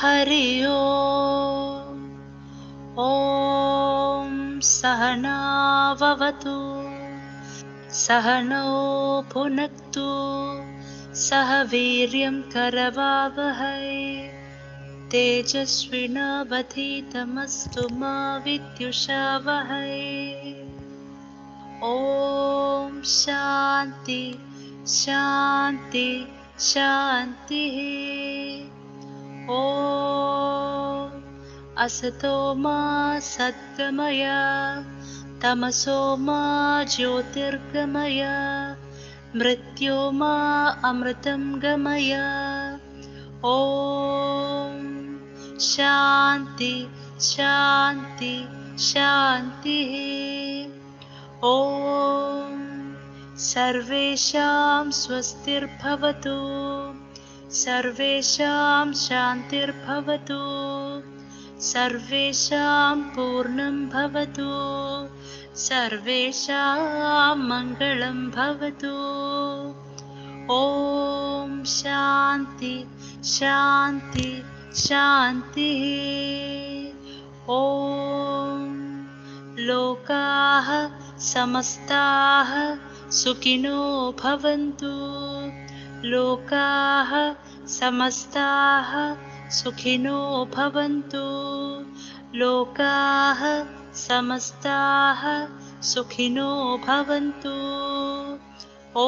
हरि ओम्। ॐ सहनाववतु सहनौ भुनक्तु सह वीर्यं करवावहै तेजस्विनावधीतमस्तु मा विद्युषावहै। ॐ शान्ति शान्ति शान्तिः। ॐ असतो मा सद्गमय तमसो मा ज्योतिर्गमय मृत्योर्मा अमृतं गमय। ॐ शान्ति शान्ति शान्तिः। ॐ सर्वेषां स्वस्तिर्भवतु सर्वेषां शान्तिर्भवतु सर्वेषां पूर्णं भवतु सर्वेषां मङ्गलं भवतु। ॐ शान्ति शान्ति शान्तिः। ॐ लोकाः समस्ताः सुखिनो भवन्तु लोकाः समस्ताः सुखिनो भवन्तु लोकाः समस्ताः सुखिनो भवन्तु। ॐ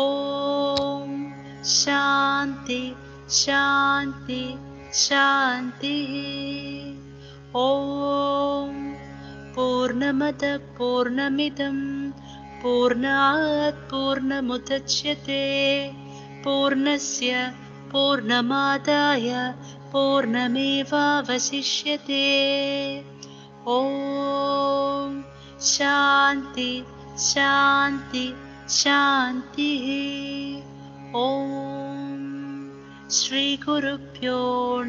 शान्ति शान्ति शान्तिः। ॐ पूर्णमदः पूर्णमिदं पूर्णात् पूर्णमुदच्यते पूर्णस्य पूर्णमादाय पूर्णमेवावशिष्यते। ॐ शान्ति शान्ति शान्तिः। ॐ श्रीगुरुभ्यो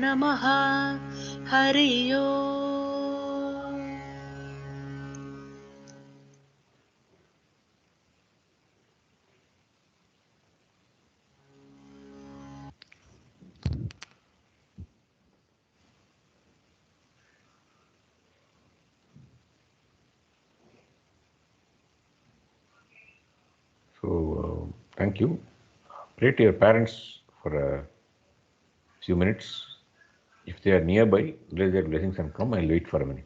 नमः। हरि ओम्। So, thank you. Pray to your parents for a few minutes. If they are nearby, let their blessings and come. I'll wait for a minute.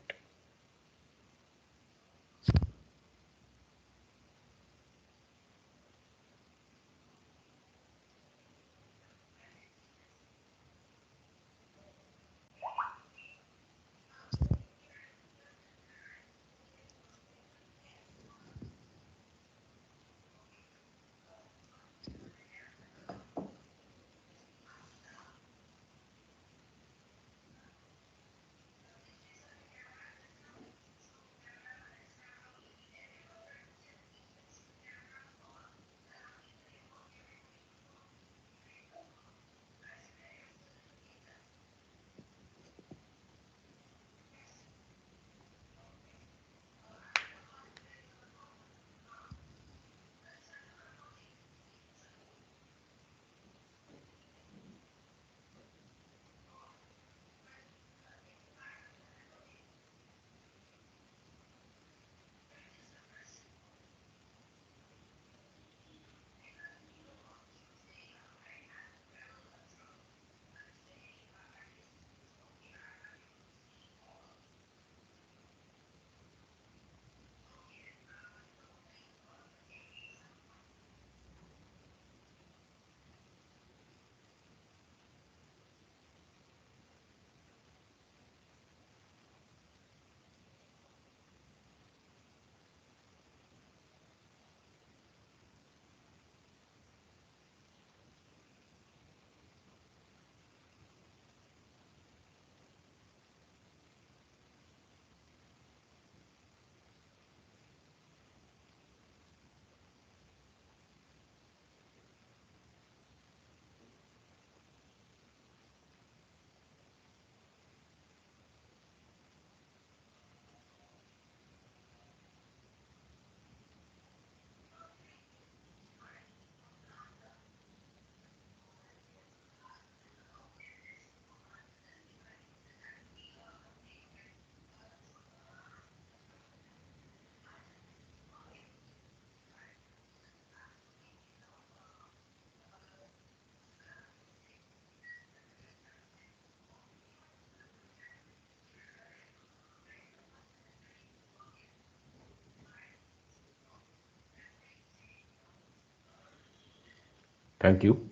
Thank you.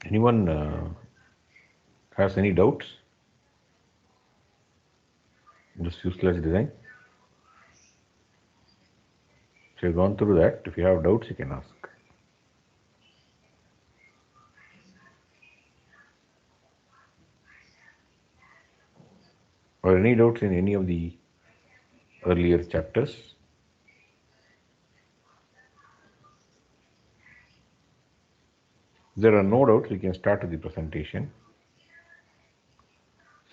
Anyone has any doubts in this fuselage design? So you've gone through that. If you have doubts, you can ask. Or any doubts in any of the earlier chapters? If there are no doubts, we can start with the presentation.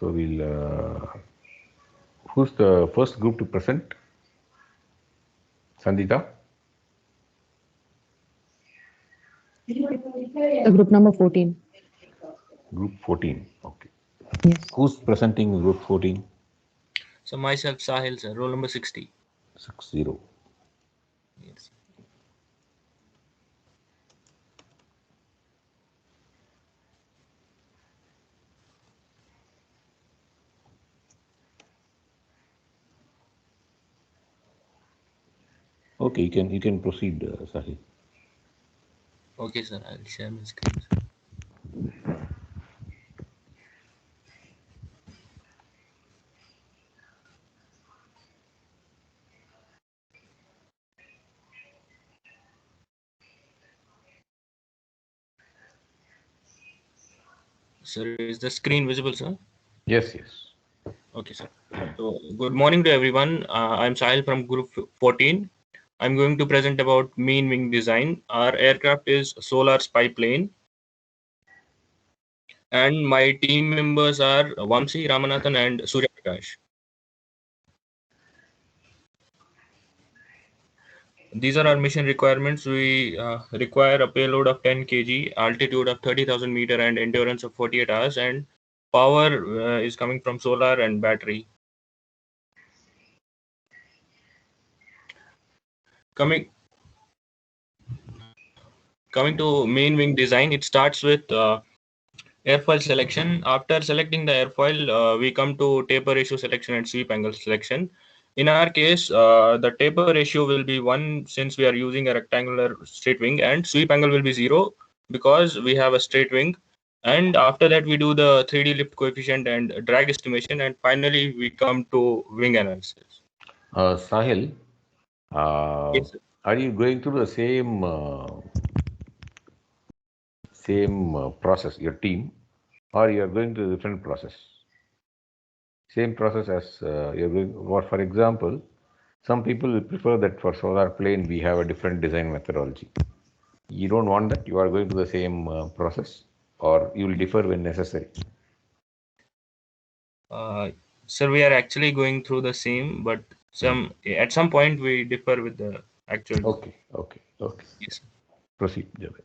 So we'll, who's the first group to present? Sandita? Group number 14. Group 14, okay. Yes. Who's presenting group 14? So myself, Sahil, sir, roll number 60. 60. Yes. Okay, you can proceed, Sahil. Okay, sir, I'll share my screen. Sir. Sir, is the screen visible, sir? Yes, yes. Okay, sir. So, good morning to everyone. I'm Sahil from Group 14. I'm going to present about mean wing design. Our aircraft is Solar Spy plane. And my team members are Vamsi, Ramanathan, and Surya Prakash. These are our mission requirements. We require a payload of 10 kg, altitude of 30,000 meter, and endurance of 48 hours. And power is coming from solar and battery. Coming to main wing design, it starts with airfoil selection. After selecting the airfoil, we come to taper ratio selection and sweep angle selection. In our case, the taper ratio will be 1 since we are using a rectangular straight wing, and sweep angle will be 0 because we have a straight wing. And after that, we do the 3D lift coefficient and drag estimation, and finally we come to wing analysis. Sahil, Yes, are you going through the same process, your team, or you are going through a different process? Same process as you're going, or for example, some people will prefer that for solar plane we have a different design methodology. You don't want that, you are going to the same process, or you will differ when necessary. sir, we are actually going through the same, but at some point we differ with the actual. Okay. Yes, sir. Proceed, Javed.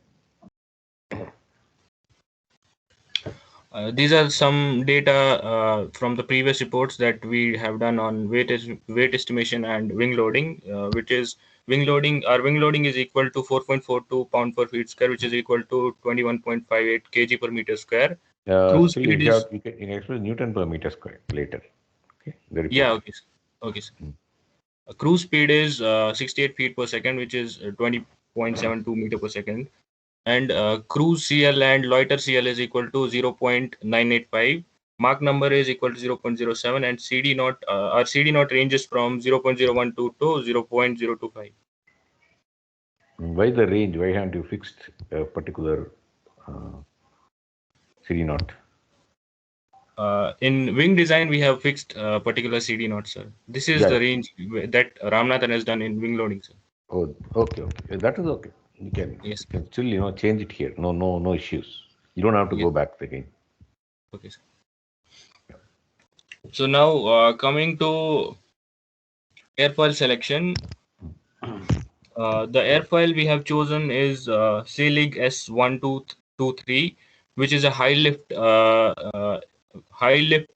These are some data from the previous reports that we have done on weight estimation and wing loading, which is wing loading. Our wing loading is equal to 4.42 pound per feet square, which is equal to 21.58 kg per meter square. Cruise Still, speed you can express Newton per meter square later. Okay. The report. yeah, okay, sir. Okay, sir. Cruise speed is 68 feet per second, which is 20.72 meter per second. And cruise CL and loiter CL is equal to 0.985. Mach number is equal to 0.07, and CD naught, our CD naught ranges from 0.012 to 0.025. Why the range? Why haven't you fixed a particular CD naught? In wing design, we have fixed particular CD naught, sir. This is the range that Ramanathan has done in wing loading, sir. Oh, okay. That is okay. You can, Yes. you can still change it here. No issues. You don't have to go back again. Okay, sir. So now coming to airfoil selection. The airfoil we have chosen is Selig S1223, which is a high lift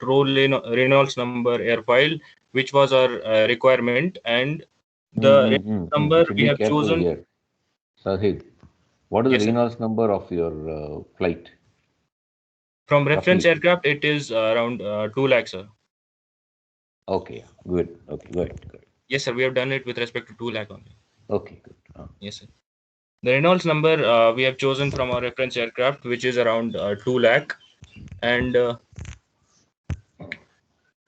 roll Reynolds number airfoil, which was our requirement, and the number we have chosen here. Sahid, what is the Reynolds number of your flight? From reference aircraft, it is around 2 lakhs, sir. Okay, good. Okay, good. Yes, sir. We have done it with respect to 2 lakh only. Okay, good. Yes, sir. The Reynolds number we have chosen from our reference aircraft, which is around 2 lakh. And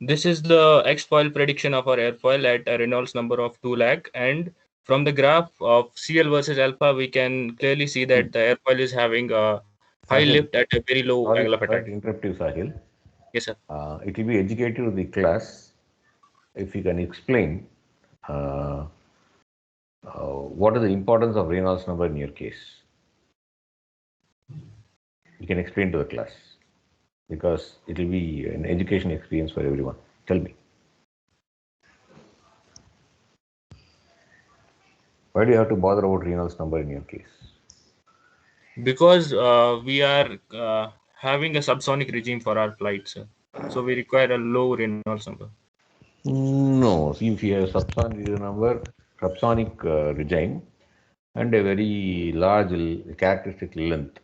this is the X-foil prediction of our airfoil at a Reynolds number of 2 lakh. And from the graph of CL versus alpha, we can clearly see that the airfoil is having a high Sahil, lift at a very low angle of sorry attack. to interrupt you, Sahil. Yes, sir. It will be educative to the class if you can explain what is the importance of Reynolds number in your case. You can explain to the class because it will be an education experience for everyone. Tell me. Why do you have to bother about Reynolds number in your case? Because we are having a subsonic regime for our flights, so we require a low Reynolds number. No, see, if you have subsonic regime and a very large characteristic length,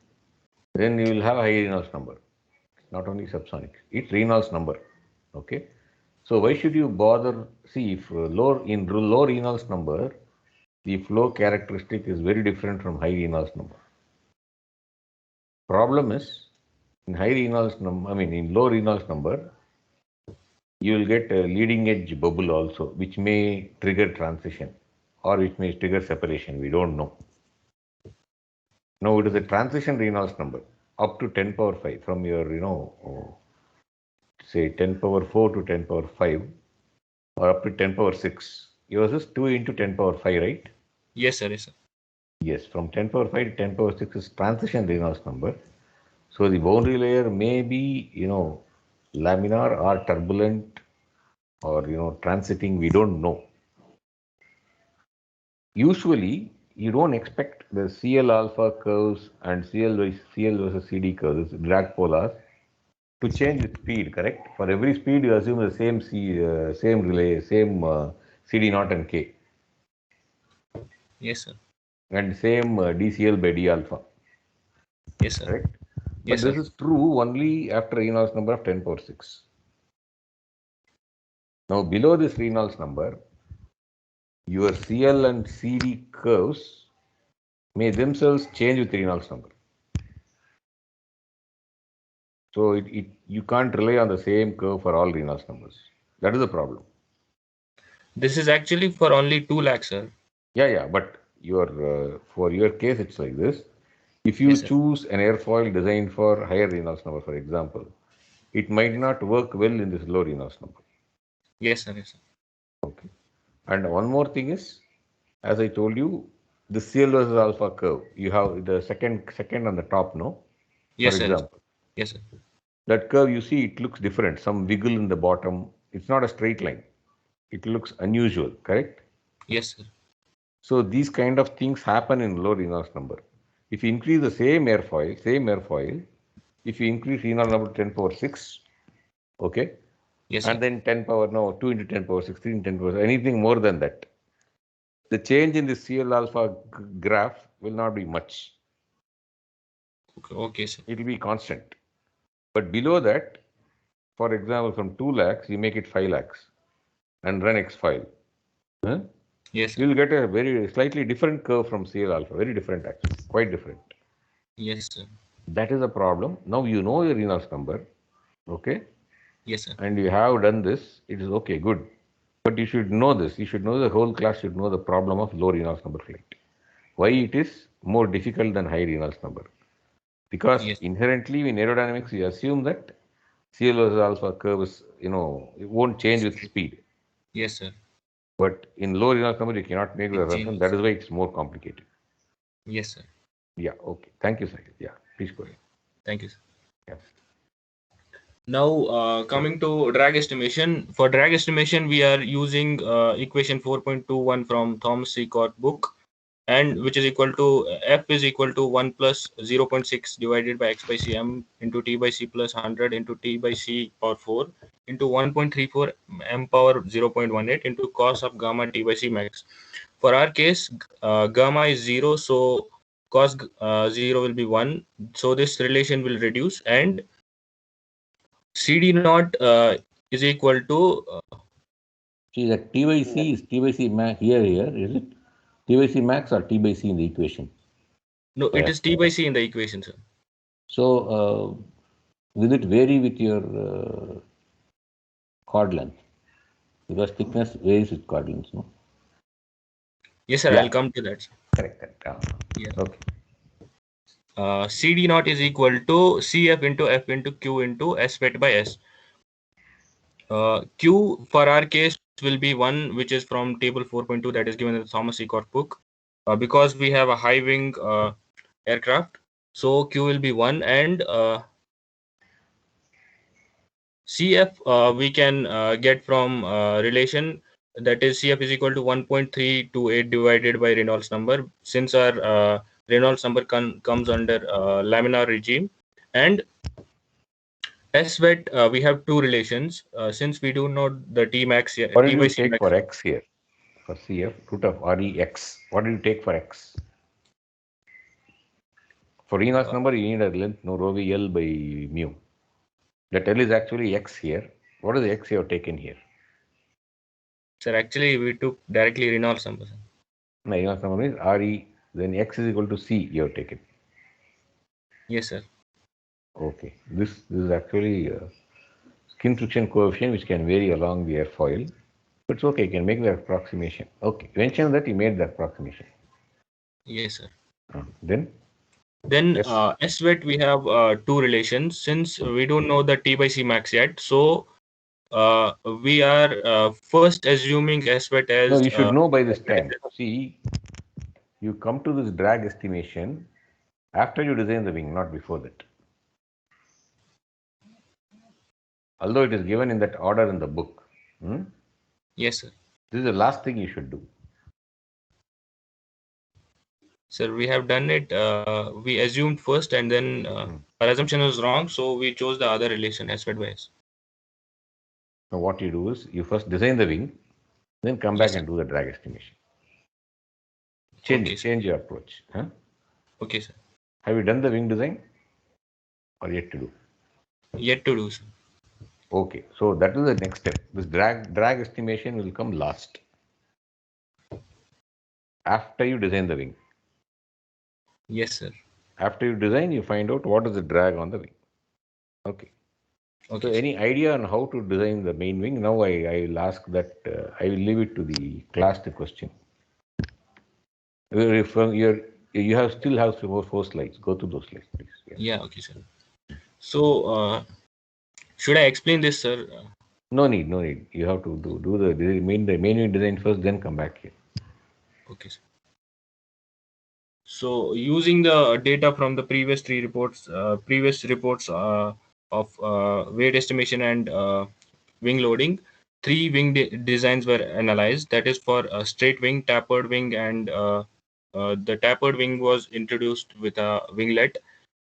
then you will have a high Reynolds number. Not only subsonic, it's Reynolds number. Okay, so why should you bother? See, if low Reynolds number, the flow characteristic is very different from high Reynolds number. Problem is, in high Reynolds number, in low Reynolds number, you will get a leading edge bubble also, which may trigger transition or which may trigger separation. We don't know. Now it is a transition Reynolds number up to 10 power 5 from your, say 10 power 4 to 10 power 5 or up to 10 power 6. Yours is 2 into 10 power 5, right? Yes, sir. Yes, sir. Yes, from 10 power 5 to 10 power 6 is transition Reynolds number. So the boundary layer may be, laminar or turbulent or, transiting, we don't know. Usually, you don't expect the CL alpha curves and CL versus CD curves, drag polars, to change with speed, correct? For every speed, you assume the same relay, same CD naught and K. Yes, sir. And same DCL by D alpha. Yes, sir. Correct? Yes, but this sir. is true only after Reynolds number of 10 power 6. Now, below this Reynolds number, your CL and CD curves may themselves change with Reynolds number. So you can't rely on the same curve for all Reynolds numbers. That is the problem. This is actually for only 2 lakhs, sir. Yeah, but for your case, it's like this. If you Yes, sir. choose an airfoil designed for higher Reynolds number, for example, it might not work well in this low Reynolds number. Yes, sir. Yes, sir. Okay. And one more thing is, as I told you, the CL versus alpha curve. You have the second on the top, no? Yes, For sir. example. Yes, sir. That curve, you see, it looks different. Some wiggle in the bottom. It's not a straight line. It looks unusual, correct? Yes, sir. So these kind of things happen in low Reynolds number. If you increase the same airfoil, if you increase Reynolds number to 10 power 6, okay? Yes, and sir. then 2 into 10 power 6, 3 into 10 power 6, anything more than that, the change in the CL alpha graph will not be much. Okay, sir. It will be constant. But below that, for example, from 2 lakhs, you make it 5 lakhs and run X file. Huh? Yes, sir. You will get a very slightly different curve from CL alpha, very different actually, quite different. Yes, sir. That is a problem. Now you know your Reynolds number, okay? Yes, sir. And you have done this, it is okay, good. But you should know this. You should know, the whole class should know the problem of low Reynolds number flight. Why it is more difficult than high Reynolds number? Because Yes. inherently in aerodynamics, we assume that CL versus alpha curve is, it won't change with speed. Yes, sir. But in low Reynolds number, you cannot make the It assumption. changes. That is why it's more complicated. Yes, sir. Yeah, okay. Thank you, Sahil. Yeah, please go ahead. Thank you, sir. Yeah. Now, coming to drag estimation. For drag estimation, we are using equation 4.21 from Thomas Seacott book, and which is equal to F is equal to 1 plus 0.6 divided by x by cm into t by c plus 100 into t by c power 4 into 1.34 m power 0.18 into cos of gamma t by c max. For our case, gamma is 0, so cos 0 will be 1. So this relation will reduce, and CD naught is equal to See, that T by C is T by C max here, is it? T by C max or T by C in the equation? No, it is T by C in the equation, sir. So, will it vary with your chord length? Because thickness varies with chord length, no? Yes, sir. Yeah. I'll come to that, sir. Correct. Yeah. Okay. CD naught is equal to CF into F into Q into S wet by S. Q for our case will be 1, which is from table 4.2 that is given in the Thomas Seacorp book. Because we have a high wing aircraft, so Q will be 1, and CF we can get from relation, that is CF is equal to 1.328 divided by Reynolds number, since our Reynolds number comes under laminar regime. And S wet, we have two relations. Since we do know the T max, What T did by you C take max. for x here? For CF, root of REX. What did you take for x? For Reynolds number, you need a length, no, rho v L by mu. That L is actually x here. What is the x you have taken here? Sir, actually, we took directly Reynolds number. Sir. No, Reynolds number means RE, then x is equal to C you have taken. Yes, sir. Okay. This is actually skin friction coefficient which can vary along the airfoil. But it's okay, you can make the approximation. Okay. You mentioned that you made the approximation. Yes, sir. Then? Then Yes. S wet, we have two relations. Since we don't know the T by C max yet, so we are first assuming S wet as. No, you should know by this time. See, you come to this drag estimation after you design the wing, not before that. Although it is given in that order in the book. Yes, sir. This is the last thing you should do. Sir, we have done it. We assumed first, and then our assumption was wrong, so we chose the other relation, S wet by S. Now what you do is you first design the wing, then come back and do the drag estimation. Change your approach. Okay, sir. Have you done the wing design or yet to do? Yet to do, sir. Okay, so that is the next step. This drag estimation will come last after you design the wing. Yes, sir. After you design, you find out what is the drag on the wing. Okay. So any idea on how to design the main wing? Now I will ask that, I will leave it to the class to question. If you have still have four slides, go to those slides, please. Yeah, okay, sir. So, should I explain this, sir? No need. You have to do the main wing design first, then come back here. Okay, sir. So, using the data from the previous reports of weight estimation and wing loading, 3 wing designs were analyzed. That is for a straight wing, tapered wing, and the tapered wing was introduced with a winglet.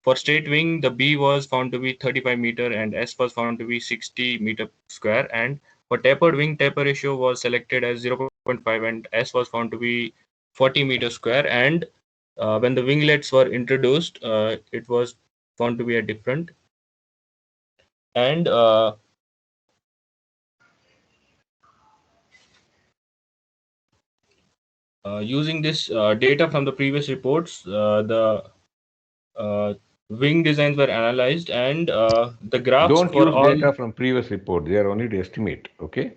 For straight wing, the B was found to be 35 meter and S was found to be 60 meter square. And for tapered wing, taper ratio was selected as 0.5 and S was found to be 40 meter square. And when the winglets were introduced, it was found to be a different. And using this data from the previous reports, the wing designs were analyzed, and the graphs Don't for use all. data from previous report. They are only to estimate. Okay.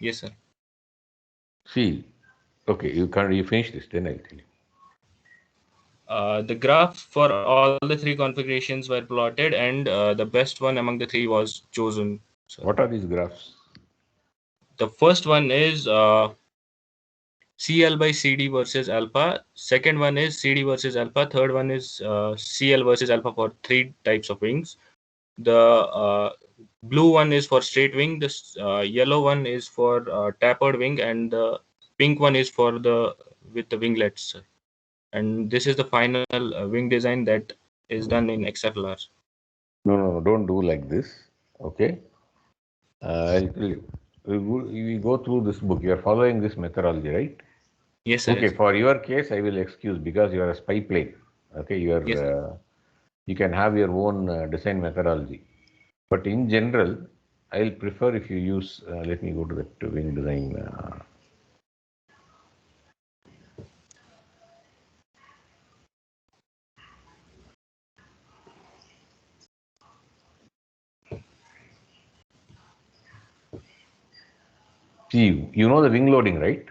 Yes, sir. See, okay, you finish this, then I'll tell you. The graphs for all the 3 configurations were plotted, and the best one among the 3 was chosen. So what are these graphs? the first one is CL by CD versus alpha. Second one is CD versus alpha. Third one is CL versus alpha for 3 types of wings. The blue one is for straight wing. The yellow one is for tapered wing, and the pink one is for with the winglets. And this is the final wing design that is done in XLR. No, don't do like this. Okay. I'll tell you. We go through this book. You are following this methodology, right? Yes, sir. Okay. For your case, I will excuse because you are a spy plane. Okay. You can have your own design methodology. But in general, I'll prefer if you use. Let me go to the wing design. See, you know the wing loading, right?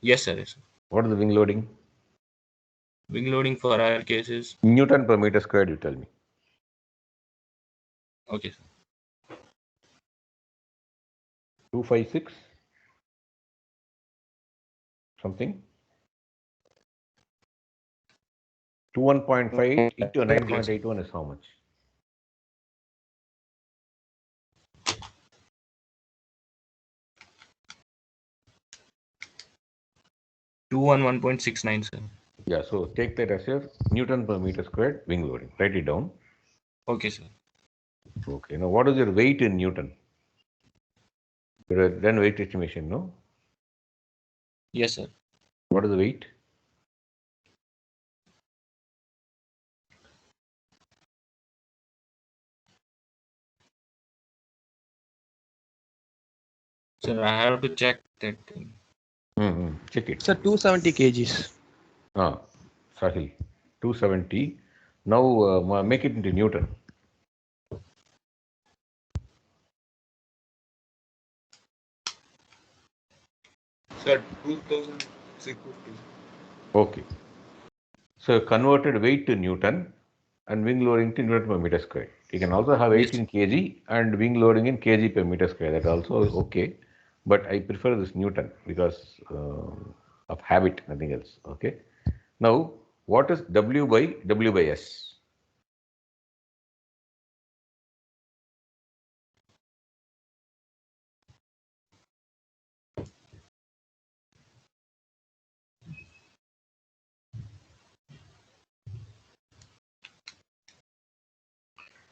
Yes, sir. Yes, sir. What is the wing loading? Wing loading for our cases. Newton per meter squared, you tell me. Okay, sir. 256 something. 21.5 into 9.81 is how much? Two one 1.69, sir. Yeah, so take that as your Newton per meter squared wing loading. Write it down. Okay, sir. Okay, now what is your weight in Newton? You have done weight estimation, no? Yes, sir. What is the weight? Sir, I have to check that thing. Check it. Sir, 270 kgs. Sahil, 270. Now make it into Newton. Sir, 2650. Okay. So converted weight to Newton and wing loading to Newton per meter square. You can also have weight Yes. in kg and wing loading in kg per meter square. That also is okay. But I prefer this Newton because of habit, nothing else. Okay. Now, what is W by S?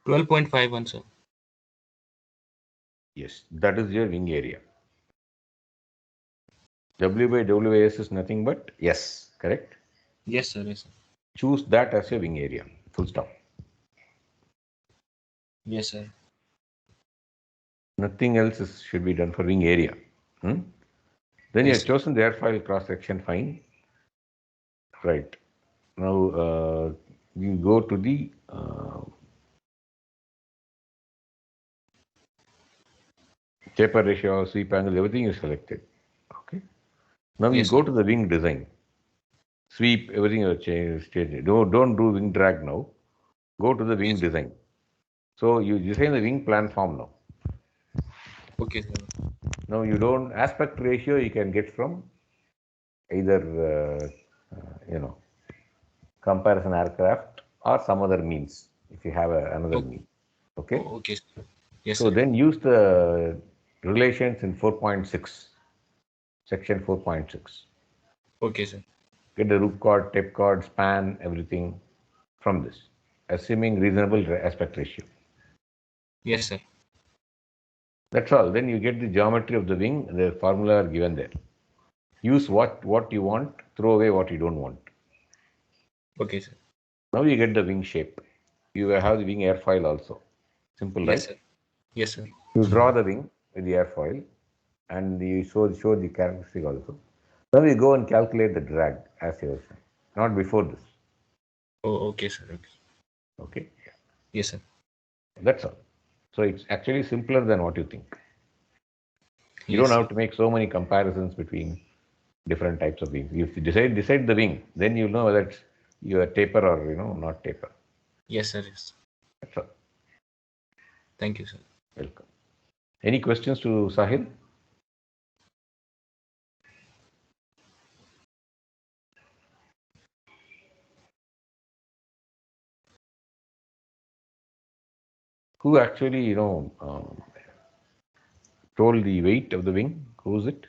$12.51, sir. Yes, that is your wing area. W by S is nothing but S, correct? Yes, sir. Yes, sir. Choose that as your wing area. Full stop. Yes, sir. Nothing else should be done for wing area. Then you Yes, have chosen the airfoil cross section, fine. Right. Now you go to the taper ratio, sweep angle, everything is selected. Okay. Now you Yes, go sir. to the wing design. Sweep, everything you change. Don't do wing drag now. Go to the wing Yes. design. So you design the wing plan form now. Okay, sir. Now you don't aspect ratio you can get from either comparison aircraft or some other means if you have another Okay. mean. Okay. Okay, sir. Yes, So sir. then use the relations in 4.6, section 4.6. Okay, sir. Get the root chord, tape chord, span, everything from this, assuming reasonable aspect ratio. Yes, sir. That's all. Then you get the geometry of the wing. The formula are given there. Use what you want, throw away what you don't want. Okay, sir. Now you get the wing shape. You will have the wing airfoil also. Simple, Yes, right? sir. Yes, sir. You draw the wing with the airfoil and you show the characteristic also. Now you go and calculate the drag as you were saying. Not before this. Oh, okay, sir. Okay. Okay. Yes, sir. That's all. So it's actually simpler than what you think. You Yes, don't sir. have to make so many comparisons between different types of wings. If you decide the wing, then you know whether it's your taper or not taper. Yes, sir. Yes. That's all. Thank you, sir. Welcome. Any questions to Sahil? Who actually told the weight of the wing? Who is it?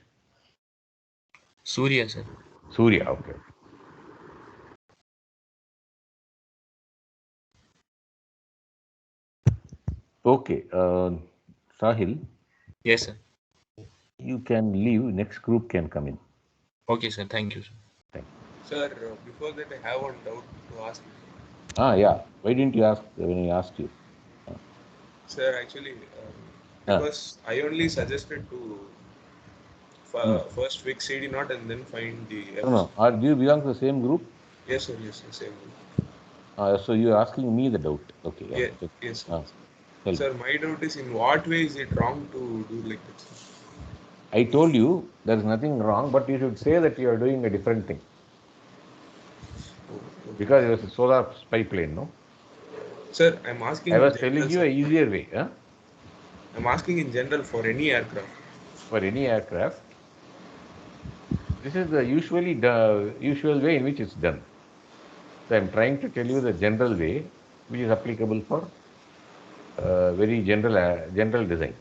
Surya, sir. Surya. Okay. Okay. Sahil, Yes, sir. you can leave. Next group can come in. Okay, sir. Thank you, sir. Thank Sir, before that, I have one doubt to ask you. Yeah. Why didn't you ask when he asked you? Sir, actually, because I only suggested to first fix CD not and then find the F. No. Do you belong to the same group? Yes, sir. Yes, sir. Same. So you're asking me the doubt. Okay. Yeah. Yeah, yes, sir. Tell me. Sir, my doubt is in what way is it wrong to do like that? Sir? I told you there's nothing wrong, but you should say that you are doing a different thing. Because it was a solar spy plane, no? Sir, I'm asking. I was in telling general, you sir. an easier way. Huh? I'm asking in general for any aircraft. For any aircraft, this is the usual way in which it's done. So I'm trying to tell you the general way, which is applicable for very general design.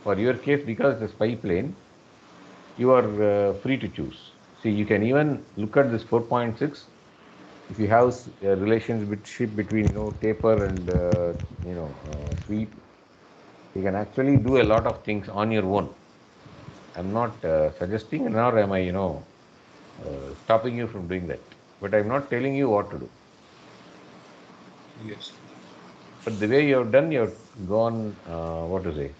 For your case, because it's a spy plane, you are free to choose. See, you can even look at this 4.6. If you have relationship between taper and sweep, you can actually do a lot of things on your own. I'm not suggesting, nor am I stopping you from doing that. But I'm not telling you what to do. Yes. But the way you have done, you have gone. What to say?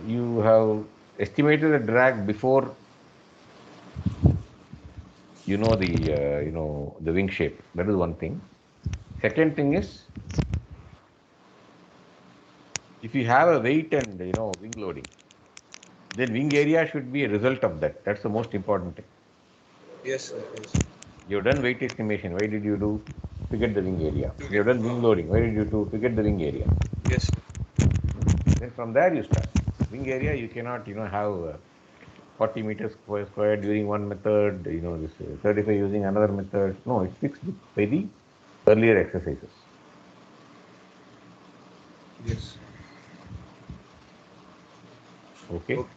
You have estimated the drag before you know the wing shape. That is one thing. Second thing is, if you have a weight and wing loading, then wing area should be a result of that. That's the most important thing. Yes, sir. Yes. You've done weight estimation. Why did you do? To get the wing area. To You've get- done wing loading. Why did you do? To get the wing area. Yes, sir. Then from there you start. Wing area, you cannot have 40 meters square during one method. This 35 using another method. No, it's fixed by the earlier exercises. Yes. Okay. Okay.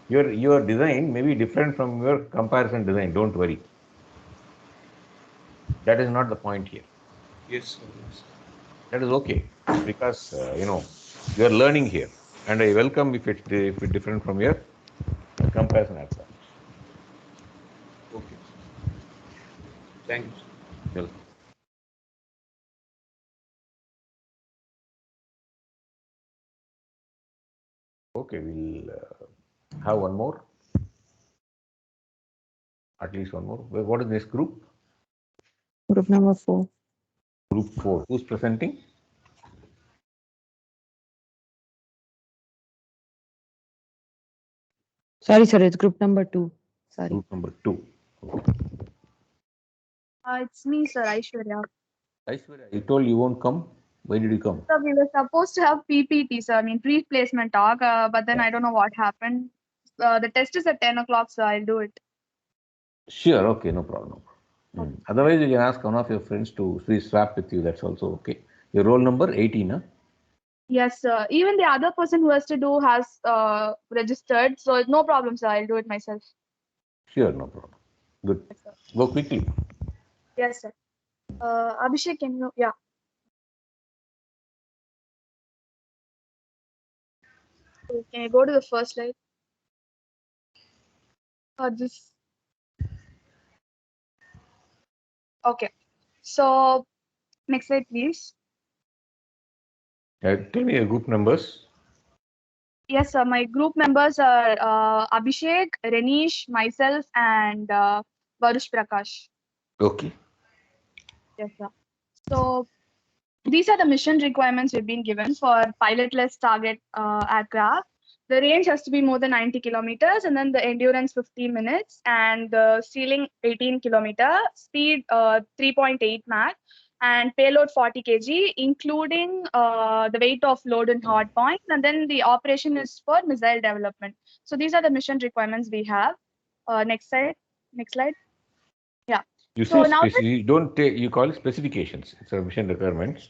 Yeah. Your design may be different from your comparison design. Don't worry. That is not the point here. Yes, sir. Yes. That is okay because you are learning here, and I welcome if it's different from your comparison aircraft. Okay. Thank you, sir. Welcome. Okay, we'll have one more. At least one more. What is this group? Group number 4. Group 4. Who's presenting? Sorry, sir, it's group number 2. Sorry. Group number 2. Okay. It's me, sir, Aishwarya. Aishwarya, you told you won't come. Why did you come? So we were supposed to have PPT, sir, pre-placement talk, but then I don't know what happened. The test is at 10 o'clock, so I'll do it. Sure. Okay, no problem. Otherwise, you can ask one of your friends to swap with you. That's also okay. Your roll number 18, huh? Yes, sir. Even the other person who has to do has registered, so no problem, sir. I'll do it myself. Sure, no problem. Good. Yes, sir. Go quickly. Yes, sir. Abhishek, can you? Yeah. Can you go to the first slide? This. Okay. So next slide, please. Tell me your group numbers. Yes, sir. My group members are Abhishek, Renish, myself, and Varush Prakash. Okay. Yes, sir. So these are the mission requirements we've been given for pilotless target aircraft. The range has to be more than 90 kilometers, and then the endurance 15 minutes, and the ceiling 18 kilometer, speed 3.8 Mach, and payload 40 kg, including the weight of load and hard point, and then the operation is for missile development. So these are the mission requirements we have. Next slide. Next slide. Yeah. You So say now you don't take, you call it specifications. It's a mission requirements.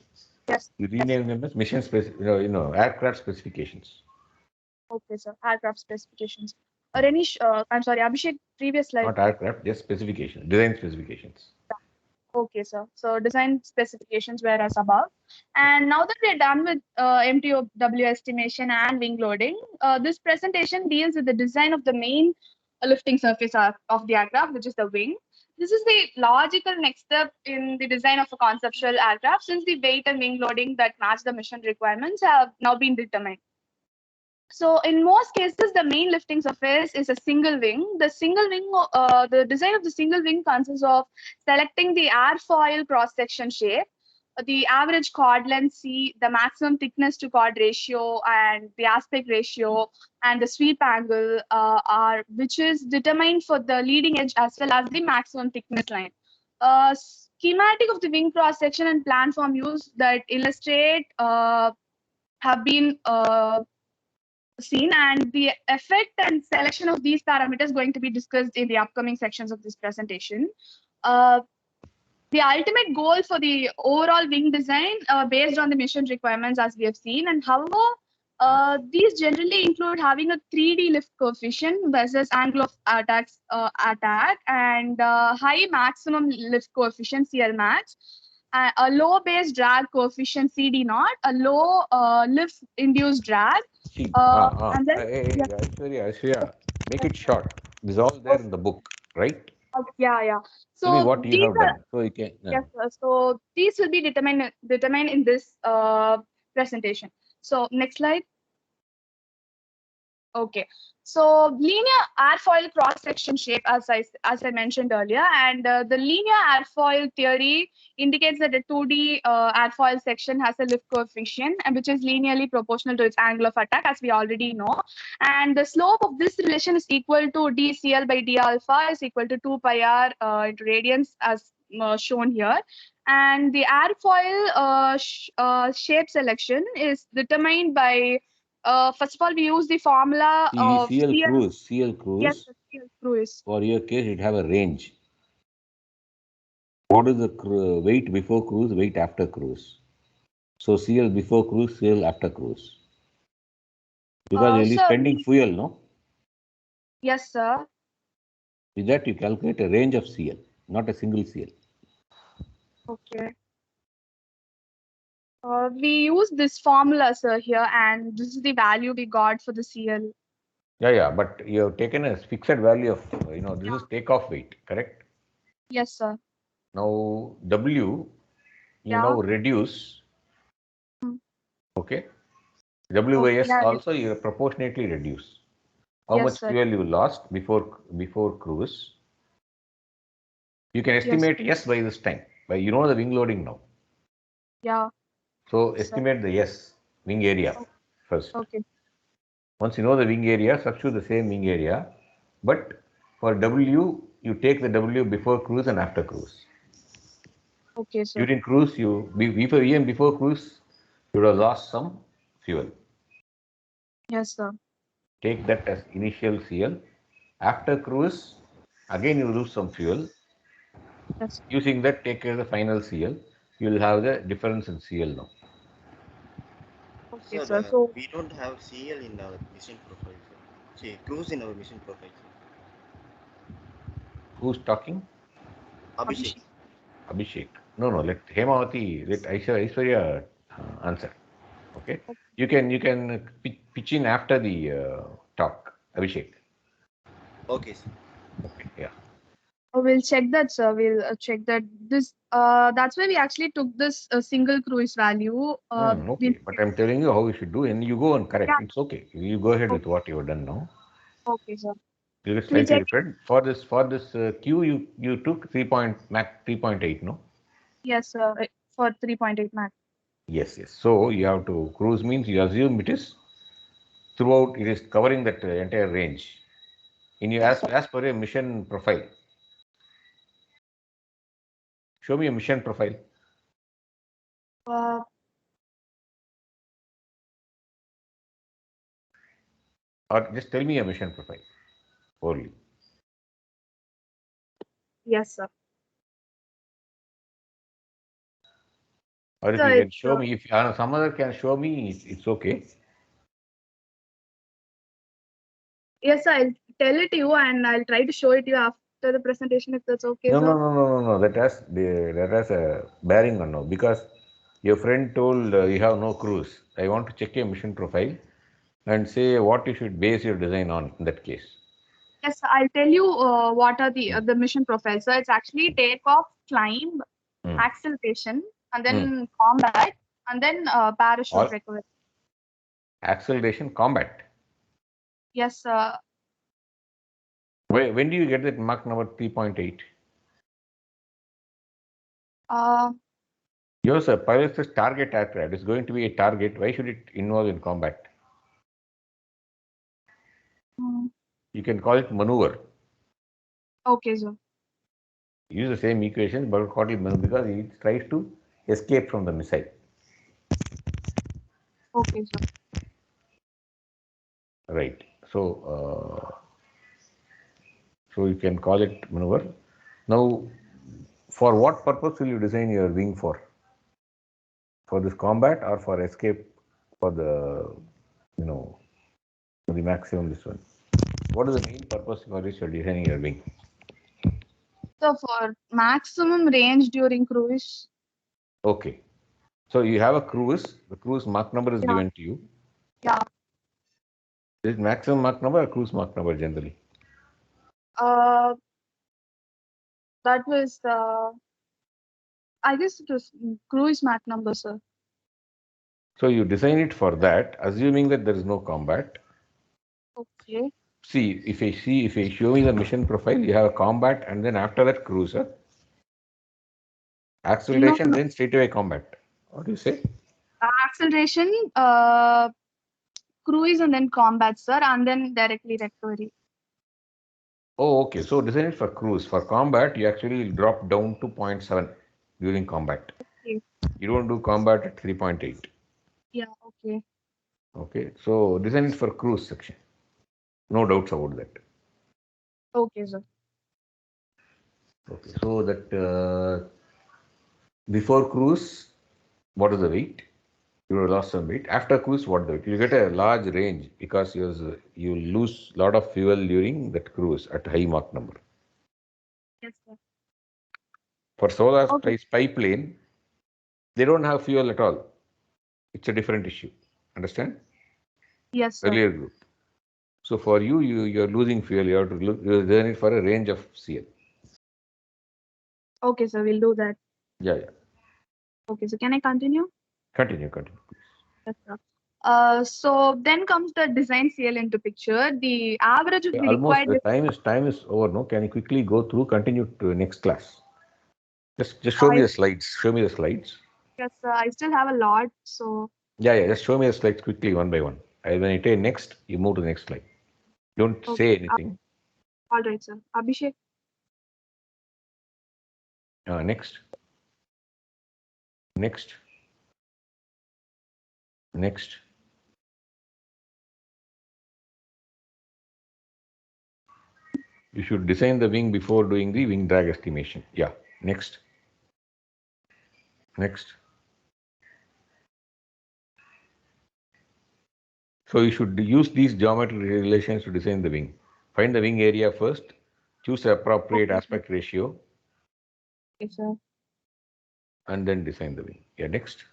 yes. You rename them as mission aircraft specifications. Okay, sir. Aircraft specifications. Renish, I'm sorry, Abhishek, previous slide. Not aircraft, just specifications, design specifications. Okay, sir. So design specifications were as above. And now that we're done with MTOW estimation and wing loading, this presentation deals with the design of the main lifting surface of the aircraft, which is the wing. This is the logical next step in the design of a conceptual aircraft, since the weight and wing loading that match the mission requirements have now been determined. So in most cases, the main lifting surface is a single wing. The single wing, the design of the single wing consists of selecting the airfoil cross-section shape, the average chord length C, the maximum thickness to chord ratio, and the aspect ratio, and the sweep angle which is determined for the leading edge as well as the maximum thickness line. Schematic of the wing cross section and plan form used that illustrate have been seen, and the effect and selection of these parameters going to be discussed in the upcoming sections of this presentation. The ultimate goal for the overall wing design based on the mission requirements as we have seen, and however, these generally include having a 3D lift coefficient versus angle of attack and high maximum lift coefficient CL max, a low base drag coefficient CD naught, a low lift induced drag, See, and then hey, yeah, Aishwarya, make it short. This is all there in the book, right? yeah. Tell me So what you these have are done. So you can. yes, sir. So these will be determined in this presentation. So next slide. Okay. So linear airfoil cross section shape, as I mentioned earlier, and the linear airfoil theory indicates that a 2D airfoil section has a lift coefficient, and which is linearly proportional to its angle of attack, as we already know. And the slope of this relation is equal to dCl by d alpha is equal to 2 pi r into radians, as shown here. And the airfoil shape selection is determined by first of all, we use the formula of CL CL. cruise, CL Yes, cruise. CL cruise. For your case, it have a range. What is the weight before cruise, weight after cruise? So CL before cruise, CL after cruise. Because you'll be Sir, spending fuel, no? yes, sir. With that, you calculate a range of CL, not a single CL. Okay. We use this formula, sir, here, and this is the value we got for the CL. Yeah, but you have taken a fixed value of, this is takeoff weight, correct? Yes, sir. Now, W, you Yeah. now reduce, Hmm. okay? WS yeah. also you proportionately reduce. How Yes, much sir. fuel you lost before cruise? You can estimate Yes, by this time. By you know the wing loading now. yeah. So Yes, sir. estimate the wing area first. Okay. Once you know the wing area, substitute the same wing area. But for W, you take the W before cruise and after cruise. Okay, sir. During cruise, before cruise, you would have lost some fuel. Yes, sir. Take that as initial CL. After cruise, again you lose some fuel. Yes. Using that, take care of the final CL. You will have the difference in CL now. Okay, Sir, sir. So we don't have CL in our mission profile, sir. See, cruise in our mission profile, sir. Who's talking? Abhishek. Abhishek. Abhishek. No, let Hemavati, let Aishwarya answer. Okay. You can pitch in after the talk, Abhishek. Okay, sir. Okay. Yeah. We'll check that, sir. We'll check that. That's why we actually took this single cruise value. Okay. But I'm telling you how you should do, and you go and correct. Yeah. It's okay. You go ahead Okay, with what you have done now. okay, sir. It is We'll slightly check. different. For this Q, you took 3.8, no? Yes, sir. For 3.8 max. Yes. So you have to cruise means you assume it is throughout. It is covering that entire range. In your as per your mission profile. Show me a mission profile. Uh, Or just tell me a mission profile only. yes, sir. Or if So you can it's show me, if some other can show me, it's okay. yes, sir. I'll tell it to you, and I'll try to show it to you after the presentation, if that's okay, No, sir. no. That has a bearing on now because your friend told you have no cruise. I want to check your mission profile and say what you should base your design on in that case. Yes, sir. I'll tell you what are the mission profiles. So it's actually takeoff, climb, Hmm. acceleration, and then combat, and then parachute All recovery. acceleration, combat. Yes, sir. When do you get that mark number 3.8? Yours a pilot's target aircraft is going to be a target. Why should it involve in combat? You can call it maneuver. Okay, sir. Use the same equation, but call it maneuver because it tries to escape from the missile. Okay, sir. Right. So you can call it maneuver. Now, for what purpose will you design your wing for? For this combat or for escape? For the for the maximum this one. What is the main purpose for which you are designing your wing? So for maximum range during cruise. Okay. So you have a cruise. The cruise Mach number is Yeah. given to you. Yeah. Is it maximum Mach number or cruise Mach number generally? That was I guess it was cruise Mach number, sir. So you design it for that, assuming that there is no combat. Okay. See, if I show me the mission profile, you have a combat and then after that cruiser. Acceleration, No. then straight away combat. What do you say? Acceleration, cruise and then combat, sir, and then directly recovery. Oh, okay. So design it for cruise. For combat, you actually drop down to 0.7 during combat. Okay. You don't do combat at 3.8. Yeah, okay. Okay. So design it for cruise section. No doubts about that. Okay, sir. Okay. So that before cruise, what is the weight? You will lost some weight. After cruise, what the weight? You get a large range because you lose a lot of fuel during that cruise at high Mach number. Yes, sir. For solar Okay. spy plane, they don't have fuel at all. It's a different issue. Understand? Yes, sir. Earlier group. So for you're losing fuel. You have to you design it for a range of CL. Okay, sir, we'll do that. Yeah. Okay, so can I continue? Continue. Yes, sir. So then comes the design CL into picture. The average would be Almost required. the time is over. No, can you quickly go through? Continue to next class. Just show me the slides. Show me the slides. Yes, sir. I still have a lot, so. Yeah. Just show me the slides quickly one by one. When I say next, you move to the next slide. Don't say anything. All right, sir. Abhishek. Next. You should design the wing before doing the wing drag estimation. Yeah. Next. So you should use these geometric relations to design the wing. Find the wing area first. Choose the appropriate aspect ratio. Yes, sir. And then design the wing. Yeah. Next.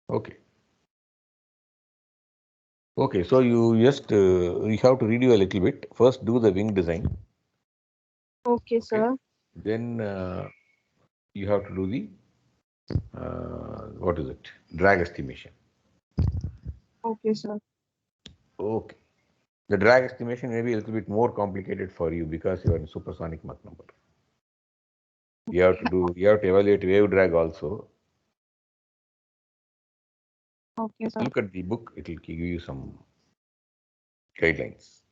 Okay. So you just you have to redo a little bit. First, do the wing design. Okay, sir. Then you have to do the what is it? Drag estimation. Okay, sir. Okay. The drag estimation may be a little bit more complicated for you because you are in supersonic Mach number. You have to evaluate wave drag also. Okay, sir. Look at the book, it will give you some guidelines.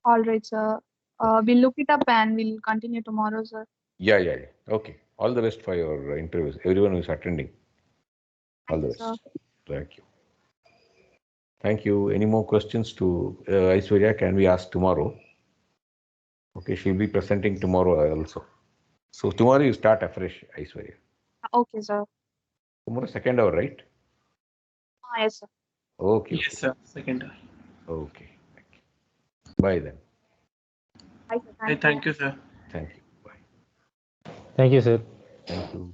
All right, sir. We'll look it up and we'll continue tomorrow, sir. Yeah. Okay. All the best for your interviews. Everyone who is attending. All the best. Sir. Thank you. Any more questions to Aishwarya? Can we ask tomorrow? Okay, she'll be presenting tomorrow also. So tomorrow you start afresh, Aishwarya. Okay, sir. Tomorrow second hour, right? Yes, sir. Okay. Yes, sir. Second hour. Okay. Bye then. Bye, sir. Thank you, sir. Thank you. Bye. Thank you, sir. Thank you.